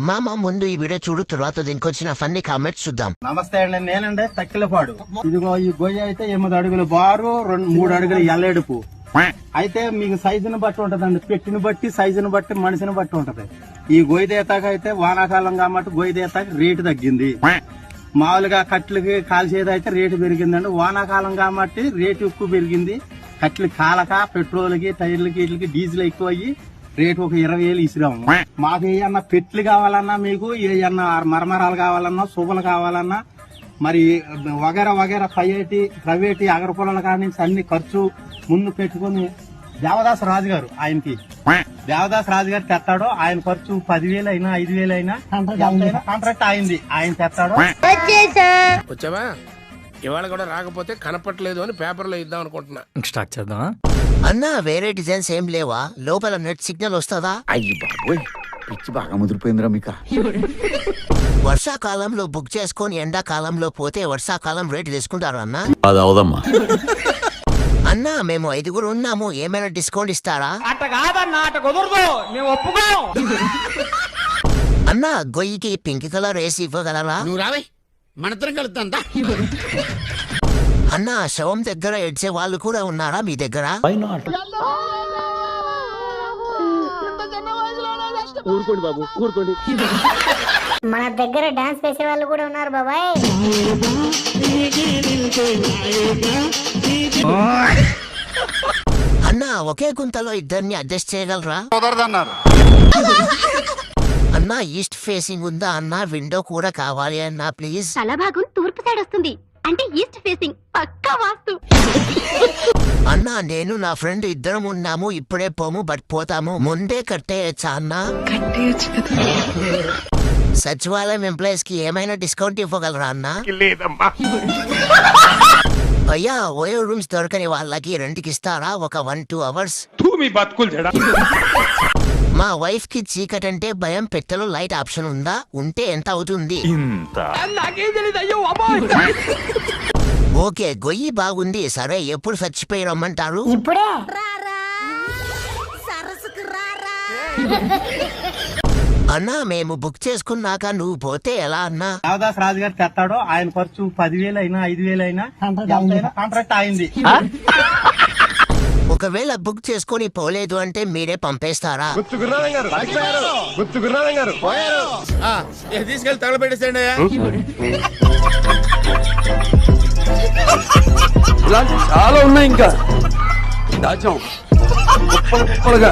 మామ ముందు ఈ వీడియో చూడు, తర్వాత దీనికి వచ్చిన ఫన్నీ కామెంట్స్ చూద్దాం. నమస్తే అండి, నేనండి తక్కిలపాడు. ఇదిగో ఈ గొయ్యి అయితే 8 అడుగుల బారు, 3 అడుగుల ఎల్లెడుపు. అయితే మీకు సైజుని బట్టి ఉంటదండి, పెట్టిని బట్టి సైజుని బట్టి మనిషిని బట్టి ఉంటది. ఈ గొయ్యి దేతాక అయితే వానాకాలం కాబట్టి గొయ్యి దేతాక రేటు తగ్గింది. మామూలుగా కట్లకి కాల్చేది అయితే రేటు పెరిగిందండి. వానాకాలం కాబట్టి రేటు ఎక్కువ పెరిగింది. కట్లు కాలక పెట్రోల్కి టైర్లకి వీటికి డీజిల్ ఎక్కువ అయ్యి రేటు ఒక 20,000 ఇసిరాము. మాకు ఏమన్నా పెట్లు కావాలన్నా, మీకు ఏమన్నా మరమరాలు కావాలన్నా, శుభలు కావాలన్నా, మరి వగేరా వగేరా ప్రైవేట్ అగర పొలాల కాడి నుంచి అన్ని ఖర్చు ముందు పెట్టుకుని దేవదాస్ రాజు గారు తెస్తాడు. ఆయన ఖర్చు 10,000 అయినా 5,000 అయినా కాంట్రాక్ట్ అయింది, ఆయన తెస్తాడు. వచ్చావా? ఇవాళ కూడా రాకపోతే కనపట్లేదు అని పేపర్లో ఇద్దాం అనుకుంటున్నా. స్టార్ట్ చేద్దామా? అన్నా వేరే డిజైన్స్ ఏం లేవా? లోపల నెట్ సిగ్నల్ వస్తుందా? అయ్యి బాబోయ్, పిచ్చి బాగా ముదిరిపోయిందిరా మీకు. వర్షాకాలంలో బుక్ చేసుకొని ఎండాకాలంలో పోతే వర్షాకాలం రేటు తీసుకుంటారు అన్నా. అది అవదమ్మా. అన్నా మేము 5 ఉన్నాము, ఏమైనా డిస్కౌంట్ ఇస్తారా? అన్నా గొయ్యికి పింక్ కలర్ వేసి ఇవ్వగలరా? నువ్వు రావే, మనద్దరం కలుద్దాం. అన్నా శవం దగ్గర ఏడ్చే వాళ్ళు కూడా ఉన్నారా మీ దగ్గర? ఊరుకోండి బాబు, ఊరుకోండి. మన దగ్గర డాన్స్ చేసే వాళ్ళు కూడా ఉన్నారు బాబాయ్. అన్నా ఒకే గుంతలో ఇద్దరిని అడ్జస్ట్ చేయగలరా? కుదరదన్నారు. అన్నా ఈస్ట్ ఫేసింగ్ ఉందా అన్నా? విండో కూడా కావాలి అన్నా ప్లీజ్. తల భాగం తూర్పు సైడ్ వస్తుంది, అంటే ఈస్ట్ ఫేసింగ్ పక్కా వాస్తు. అన్నా నేను నా ఫ్రెండ్ ఇద్దరం ఉన్నాము, ఇప్పుడే పోము బట్ పోతాము, ముందే కట్టేయచ్చా అన్నా? సచివాలయం ఎంప్లాయీస్ కి ఏమైనా డిస్కౌంట్ ఇవ్వగలరా అన్నా? లేదమ్మా. అయ్యా ఓయో రూమ్స్ దొరకని వాళ్ళకి రెంట్కి ఇస్తారా? ఒక 1-2 అవర్స్. మా వైఫ్ కి చీకటి అంటే భయం, పెట్టెలో లైట్ ఆప్షన్ ఉందా? ఉంటే ఎంత అవుతుంది? ఓకే గొయ్యి బాగుంది, సరే ఎప్పుడు చచ్చిపోయి రమ్మంటారు? ఇప్పుడే అన్నా మేము బుక్ చేసుకున్నాక నువ్వు పోతే ఎలా అన్నా? దేవదాస్ రాజు గారు తెస్తాడు. ఆయన ఖర్చు 10,000 అయినా 5,000 అయినా కాంట్రాక్ట్ అయింది. ఒకవేళ బుక్ చేసుకుని పోలేదు అంటే మీరే పంపేస్తారా? తీసుకెళ్ళి తగలబెట్టేసేయండి. ఇలాంటి చాలా ఉన్నాయి ఇంకా దాచాం గొప్పలుగా.